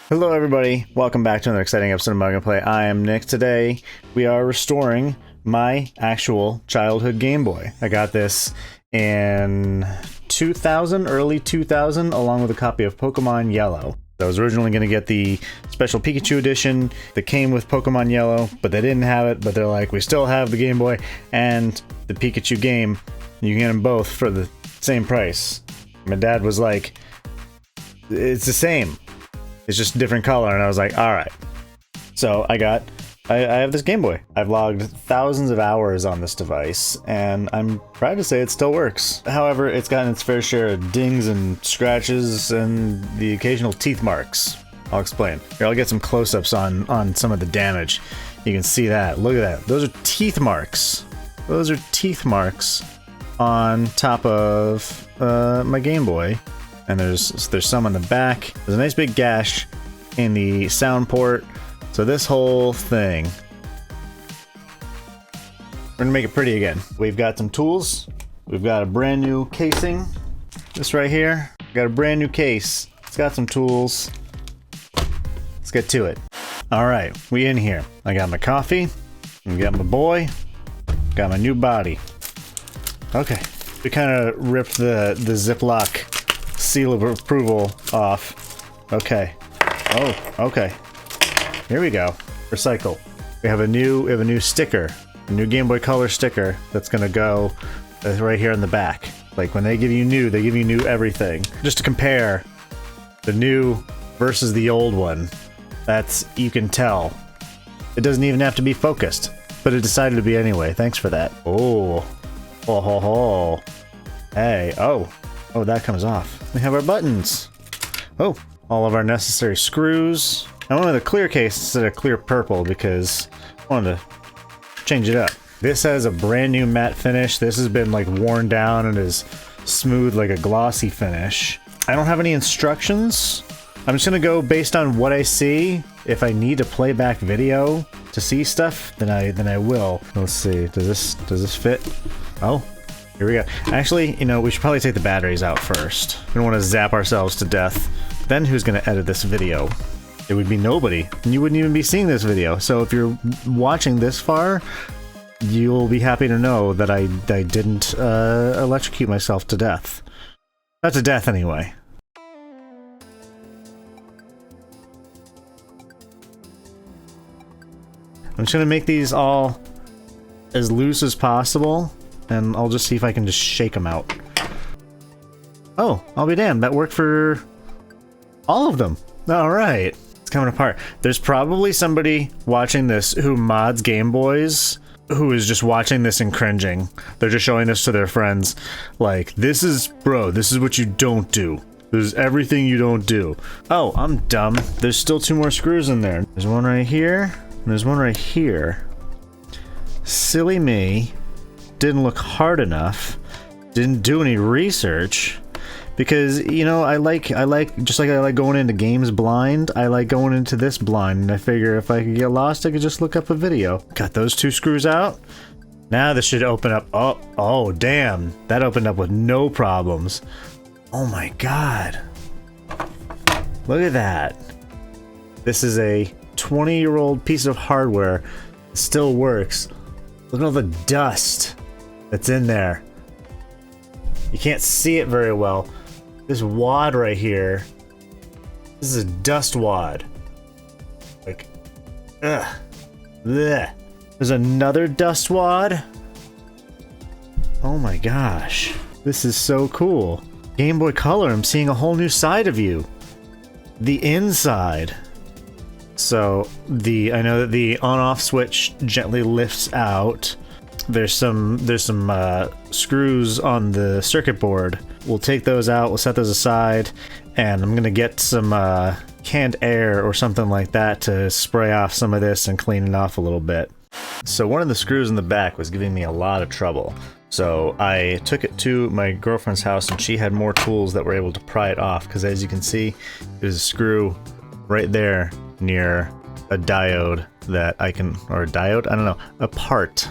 Hello everybody, welcome back to another exciting episode of MugAndPlay. I am Nick. Today we are restoring my actual childhood Game Boy. I got this in 2000, early 2000, along with a copy of Pokemon Yellow. I was originally going to get the special Pikachu edition that came with Pokemon Yellow, but they didn't have it, but they're like, we still have the Game Boy and the Pikachu game. You can get them both for the same price. My dad was like, it's the same. It's just a different color, and I was like, all right. So I have this Game Boy. I've logged thousands of hours on this device, and I'm proud to say it still works. However, it's gotten its fair share of dings and scratches and the occasional teeth marks. I'll explain. Here, I'll get some close-ups on some of the damage. You can see that. Look at that. Those are teeth marks. Those are teeth marks on top of my Game Boy. And there's some on the back. There's a nice big gash in the sound port. So this whole thing, we're gonna make it pretty again. We've got some tools. We've got a brand new casing. This right here, got a brand new case. It's got some tools. Let's get to it. All right, we in here. I got my coffee. I got my boy. Got my new body. Okay, we kind of ripped the Ziploc seal of approval off. Okay. Oh, okay. Here we go. Recycle. We have a new sticker, a new Game Boy Color sticker that's gonna go right here in the back. Like when they give you new everything. Just to compare the new versus the old one. You can tell. It doesn't even have to be focused, but it decided to be anyway. Thanks for that. Oh. Oh ho ho. Hey, oh, that comes off. We have our buttons. Oh, all of our necessary screws. I wanted a clear case instead of clear purple because I wanted to change it up. This has a brand new matte finish. This has been like worn down and is smooth like a glossy finish. I don't have any instructions. I'm just gonna go based on what I see. If I need to play back video to see stuff, then I will. Let's see. Does this fit? Oh. Here we go. Actually, we should probably take the batteries out first. We don't want to zap ourselves to death. Then who's going to edit this video? It would be nobody. And you wouldn't even be seeing this video. So if you're watching this far, you'll be happy to know that I didn't electrocute myself to death. Not to death, anyway. I'm just going to make these all as loose as possible. And I'll just see if I can just shake them out. Oh, I'll be damned. That worked for all of them. All right. It's coming apart. There's probably somebody watching this who mods Game Boys who is just watching this and cringing. They're just showing this to their friends. Like, this is what you don't do. This is everything you don't do. Oh, I'm dumb. There's still 2 more screws in there. There's one right here. And there's one right here. Silly me. Didn't look hard enough, didn't do any research, because I like just like I like going into games blind, I like going into this blind, and I figure if I could get lost, I could just look up a video. Got those 2 screws out. Now this should open up. Oh damn, that opened up with no problems. Oh my god, look at that. This is a 20-year-old piece of hardware. It still works. Look at all the dust that's in there. You can't see it very well. This wad right here, this is a dust wad. Like, ugh. Blech. There's another dust wad. Oh my gosh. This is so cool. Game Boy Color, I'm seeing a whole new side of you. The inside. So I know that the on-off switch gently lifts out. There's some screws on the circuit board. We'll take those out, we'll set those aside, and I'm gonna get some canned air or something like that to spray off some of this and clean it off a little bit. So one of the screws in the back was giving me a lot of trouble. So I took it to my girlfriend's house and she had more tools that were able to pry it off, because as you can see, there's a screw right there near a diode that I can, or a diode? I don't know, a part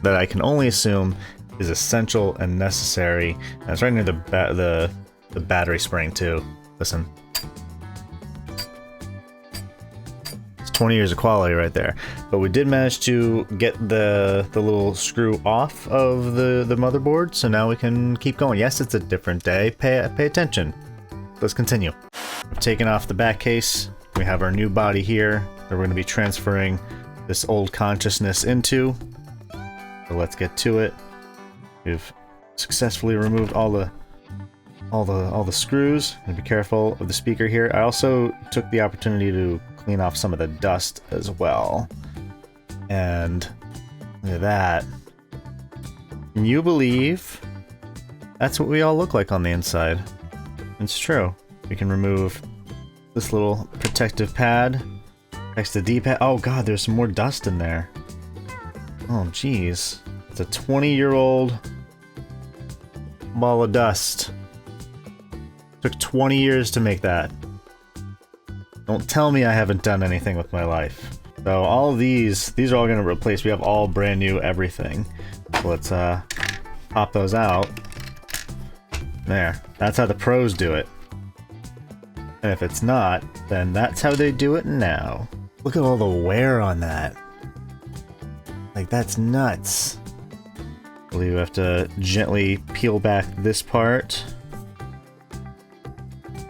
that I can only assume is essential and necessary. And it's right near the battery spring too. Listen. 20 years of quality right there. But we did manage to get the little screw off of the motherboard, so now we can keep going. Yes, it's a different day. Pay attention. Let's continue. We've taken off the back case. We have our new body here that we're going to be transferring this old consciousness into. So let's get to it. We've successfully removed all the screws. And be careful of the speaker here. I also took the opportunity to clean off some of the dust as well. And look at that. Can you believe that's what we all look like on the inside? It's true. We can remove this little protective pad next to the D-pad. Oh god, there's some more dust in there. Oh jeez. It's a 20-year-old ball of dust. Took 20 years to make that. Don't tell me I haven't done anything with my life. So all of these are all going to replace. We have all brand new everything. So let's pop those out. There. That's how the pros do it. And if it's not, then that's how they do it now. Look at all the wear on that. Like, that's nuts. I believe we have to gently peel back this part.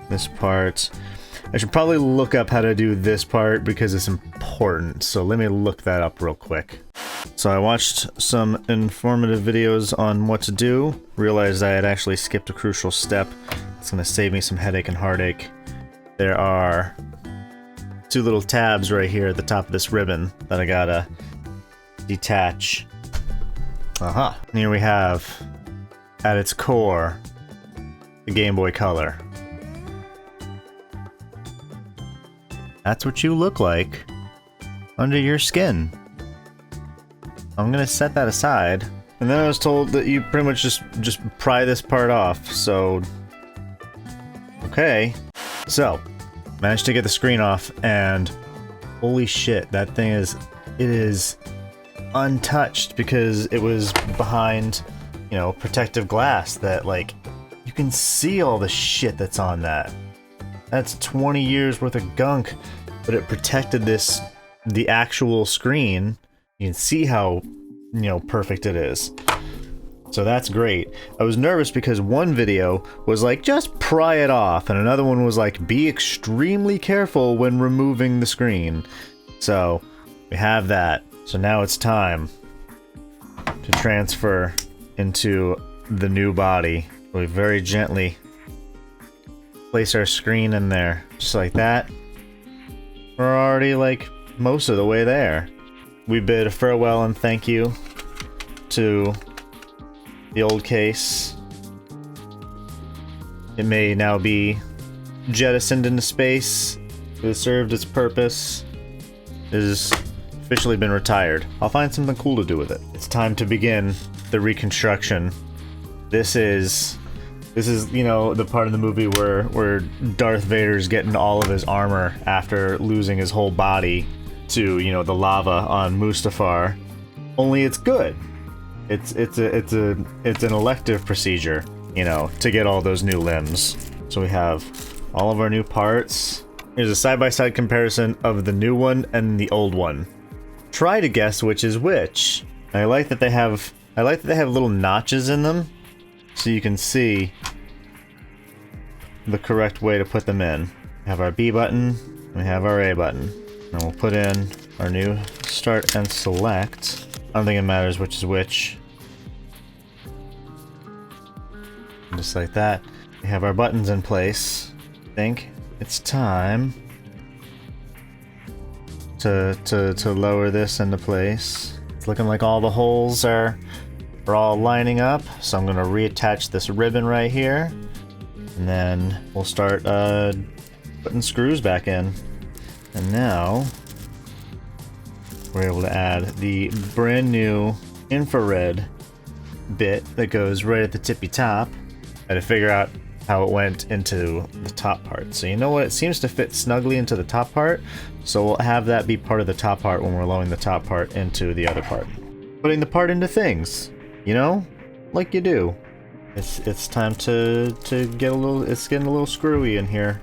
This part. I should probably look up how to do this part because it's important. So let me look that up real quick. So I watched some informative videos on what to do. Realized I had actually skipped a crucial step. It's going to save me some headache and heartache. There are two little tabs right here at the top of this ribbon that I gotta detach. Aha! And here we have, at its core, the Game Boy Color. That's what you look like under your skin. I'm gonna set that aside. And then I was told that you pretty much just pry this part off, so... Okay. So, managed to get the screen off, and holy shit, that thing is... It is untouched because it was behind, you know, protective glass that, like, you can see all the shit that's on that. That's 20 years worth of gunk, but it protected the actual screen. You can see how, you know, perfect it is. So that's great. I was nervous because one video was like, just pry it off, and another one was like, be extremely careful when removing the screen. So we have that. So now it's time to transfer into the new body. We very gently place our screen in there, just like that. We're already like most of the way there. We bid a farewell and thank you to the old case. It may now be jettisoned into space. It has served its purpose. It has officially been retired. I'll find something cool to do with it. It's time to begin the reconstruction. This is, you know, the part of the movie where Darth Vader's getting all of his armor after losing his whole body to, you know, the lava on Mustafar. Only it's good. It's an elective procedure, you know, to get all those new limbs. So we have all of our new parts. Here's a side-by-side comparison of the new one and the old one. Try to guess which is which. I like that they have little notches in them, so you can see the correct way to put them in. We have our B button, and we have our A button. And we'll put in our new start and select. I don't think it matters which is which. And just like that. We have our buttons in place. I think it's time to lower this into place. It's looking like all the holes are all lining up, so I'm gonna reattach this ribbon right here, and then we'll start putting screws back in. And now we're able to add the brand new infrared bit that goes right at the tippy top. I had to figure out how it went into the top part. So you know what? It seems to fit snugly into the top part, so we'll have that be part of the top part when we're lowering the top part into the other part. Putting the part into things, you know? Like you do. It's time to get a little, it's getting a little screwy in here.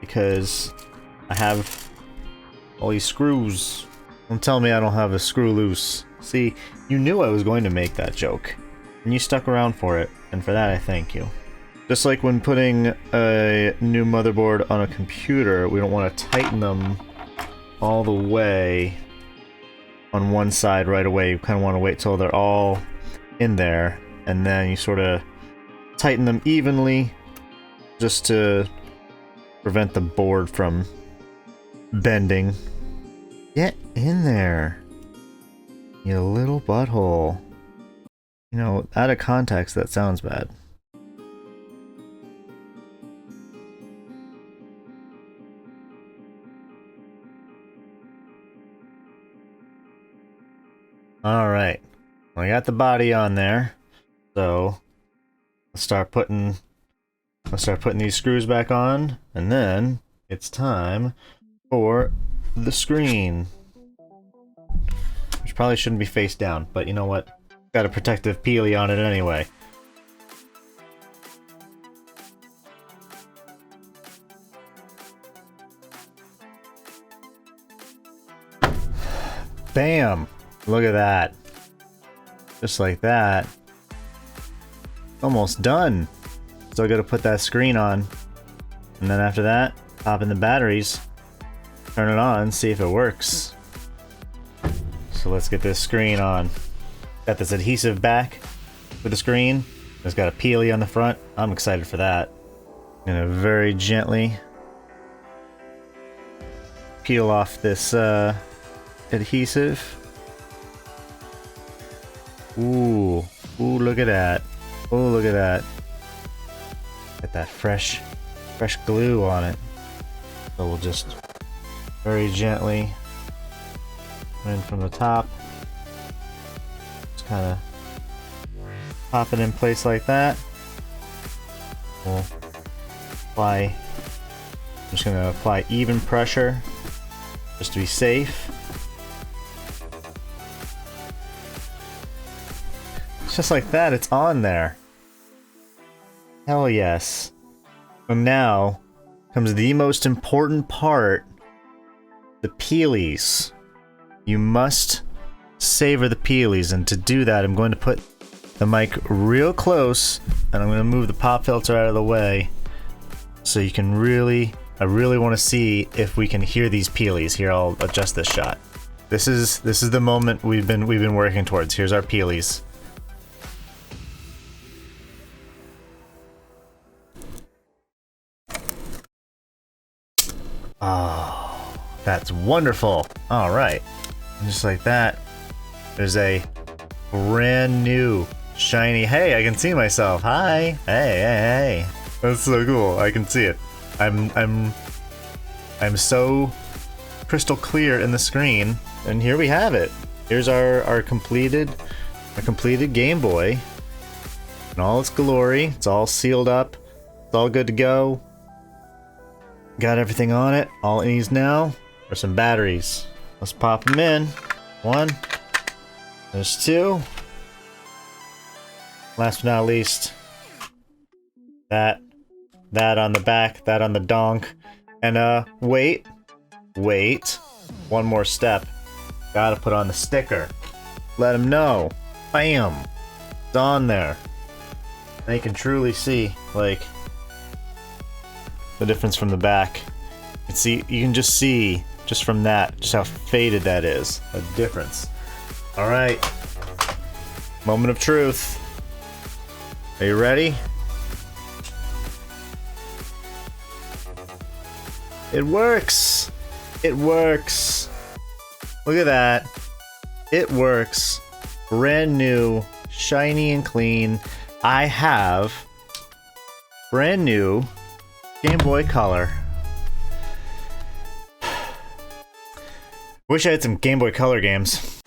Because I have All these screws. Don't tell me I don't have a screw loose. See, you knew I was going to make that joke. And you stuck around for it, and for that I thank you. Just like when putting a new motherboard on a computer, we don't want to tighten them all the way on one side right away. You kind of want to wait till they're all in there, and then you sort of tighten them evenly just to prevent the board from bending. Get in there, you little butthole. You know, out of context, that sounds bad. Alright. I got the body on there. So let's start putting these screws back on, and then it's time for the screen. Which probably shouldn't be face down, but you know what? Got a protective peely on it anyway. Bam! Look at that. Just like that. Almost done. Still gotta put that screen on. And then after that, pop in the batteries, turn it on, see if it works. So let's get this screen on. Got this adhesive back for the screen. It's got a peely on the front. I'm excited for that. I'm gonna very gently peel off this adhesive. Ooh, ooh, look at that. Oh, look at that. Get that fresh glue on it. So we'll just very gently in from the top. Just kind of pop it in place like that. We'll apply, I'm just going to apply even pressure just to be safe. Just like that, it's on there. Hell yes. And now comes the most important part, the peelies. You must savor the peelies, and to do that I'm going to put the mic real close, and I'm going to move the pop filter out of the way so you can I really want to see if we can hear these peelies. Here, I'll adjust this shot. This is the moment we've been working towards. Here's our peelies. Oh, that's wonderful. All right. And just like that, there's a brand new shiny, hey, I can see myself. Hi. Hey. That's so cool. I can see it. I'm so crystal clear in the screen, and here we have it. Here's our completed Game Boy in all its glory. It's all sealed up. It's all good to go. Got everything on it. All it needs now are some batteries. Let's pop them in. One. There's two. Last but not least, that on the back, that on the donk. And wait. One more step. Gotta put on the sticker. Let them know. Bam! It's on there. They can truly see, like, the difference from the back. You can just see, just from that, just how faded that is. A difference. Alright. Moment of truth. Are you ready? It works! It works! Look at that. It works. Brand new, shiny and clean. I have brand new Game Boy Color. Wish I had some Game Boy Color games.